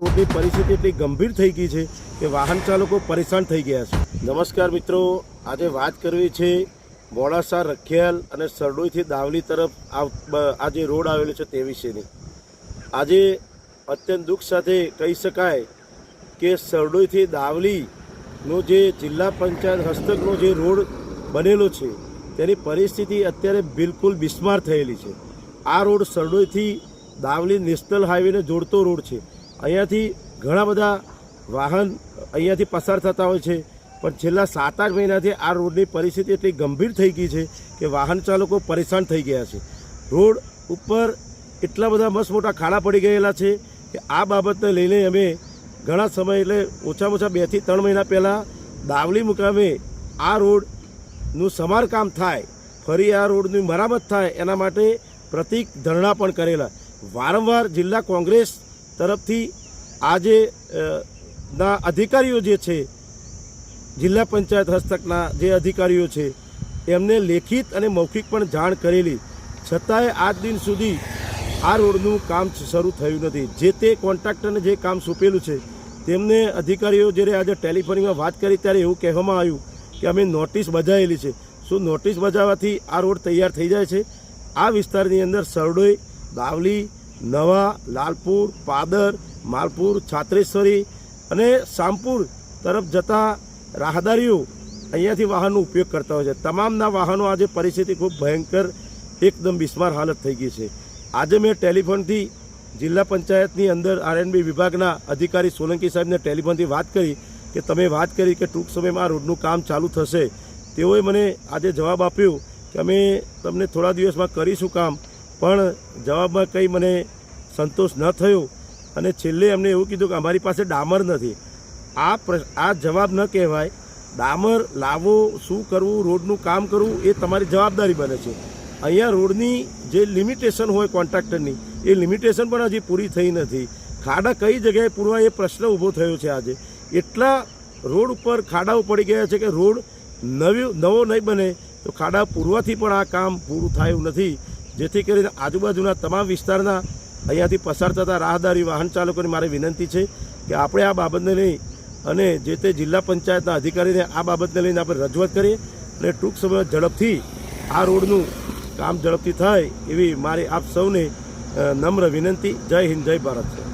રોડની પરિસ્થિતિ એટલી ગંભીર થઈ ગઈ છે કે વાહન ચાલકો પરેશાન થઈ ગયા છે। નમસ્કાર મિત્રો, આજે વાત કરવી છે મોડાસા રખિયાલ અને સરડોઈથી દાવલી તરફ આ જે રોડ આવેલો છે તે વિશેની। આજે અત્યંત દુઃખ સાથે કહી શકાય કે સરડોઈથી દાવલીનો જે જિલ્લા પંચાયત હસ્તકનો જે રોડ બનેલો છે તેની પરિસ્થિતિ અત્યારે બિલકુલ બિસ્માર થયેલી છે। આ રોડ સરડોઈથી દાવલી નેશનલ હાઈવેને જોડતો રોડ છે। અહીંયાથી ઘણા બધા વાહન અહીંયાથી પસાર થતા હોય છે, પણ છેલ્લા 7-8 મહિનાથી આ રોડની પરિસ્થિતિ એટલી ગંભીર થઈ ગઈ છે કે વાહન ચાલકો પરેશાન થઈ ગયા છે। રોડ ઉપર એટલા બધા મસ્ત મોટા ખાડા પડી ગયેલા છે કે આ બાબતને લઈને અમે ઘણા સમય એટલે ઓછામાં ઓછા 2 થી 3 મહિના પહેલાં દાવલી મુકામે આ રોડનું સમારકામ થાય, ફરી આ રોડની મરામત થાય એના માટે પ્રતિક ધરણા પણ કરેલા। વારંવાર જિલ્લા કોંગ્રેસ તરફથી આજે ના અધિકારીઓ જે છે, જિલ્લા પંચાયત હસ્તકના જે અધિકારીઓ છે એમને લેખિત અને મૌખિક પણ જાણ કરેલી, છતાંય આજ દિન સુધી આ રોડનું કામ શરૂ થયું નથી। જે તે કોન્ટ્રાક્ટરને જે કામ સોંપેલું છે તેમને અધિકારીઓ જ્યારે આજે ટેલિફોનિકમાં વાત કરી ત્યારે એવું કહેવામાં આવ્યું કે અમે નોટિસ બજાવેલી છે। શું નોટિસ બજાવવાથી આ રોડ તૈયાર થઈ જાય છે? આ વિસ્તારની અંદર સરડોઈ, દાવલી, નવા, લાલપુર, પાદર, માલપુર, છાત્રેશ્વરી અને શામપુર તરફ જતા રાહદારીઓ અહીંયાથી વાહનનો ઉપયોગ કરતા હોય છે। તમામના વાહનો આજે પરિસ્થિતિ ખૂબ ભયંકર એકદમ બિસ્માર હાલત થઈ ગઈ છે। આજે મેં ટેલિફોનથી જિલ્લા પંચાયતની અંદર આરએનબી વિભાગના અધિકારી સોલંકી સાહેબને ટેલિફોનથી વાત કરી કે તમે વાત કરી કે ટૂંક સમયમાં આ રોડનું કામ ચાલુ થશે। તેઓએ મને આજે જવાબ આપ્યો કે અમે તમને થોડા દિવસમાં કરીશું કામ, પણ જવાબમાં કંઈ મને સંતોષ ન થયો અને છેલ્લે એમને એવું કીધું કે અમારી પાસે ડામર નથી। આ જવાબ ન કહેવાય। ડામર લાવો, શું કરવું, રોડનું કામ કરવું એ તમારી જવાબદારી બને છે। અહીંયા રોડની જે લિમિટેશન હોય કોન્ટ્રાક્ટરની, એ લિમિટેશન પણ હજી પૂરી થઈ નથી। ખાડા કઈ જગ્યાએ પૂરવા એ પ્રશ્ન ઊભો થયો છે। આજે એટલા રોડ ઉપર ખાડાઓ પડી ગયા છે કે રોડ નવો નહીં બને તો ખાડા પૂરવાથી પણ આ કામ પૂરું થયું નથી, જેથી કરીને આજુબાજુના તમામ વિસ્તારના અહીંયાથી પસાર થતા રાહદારી વાહન ચાલકોની મારી વિનંતી છે કે આપણે આ બાબતને લઈ અને જે તે જિલ્લા પંચાયતના અધિકારીને આ બાબતને લઈને આપણે રજૂઆત કરીએ અને ટૂંક સમયમાં ઝડપથી આ રોડનું કામ ઝડપથી થાય એવી મારી આપ સૌને નમ્ર વિનંતી। જય હિન્દ, જય ભારત।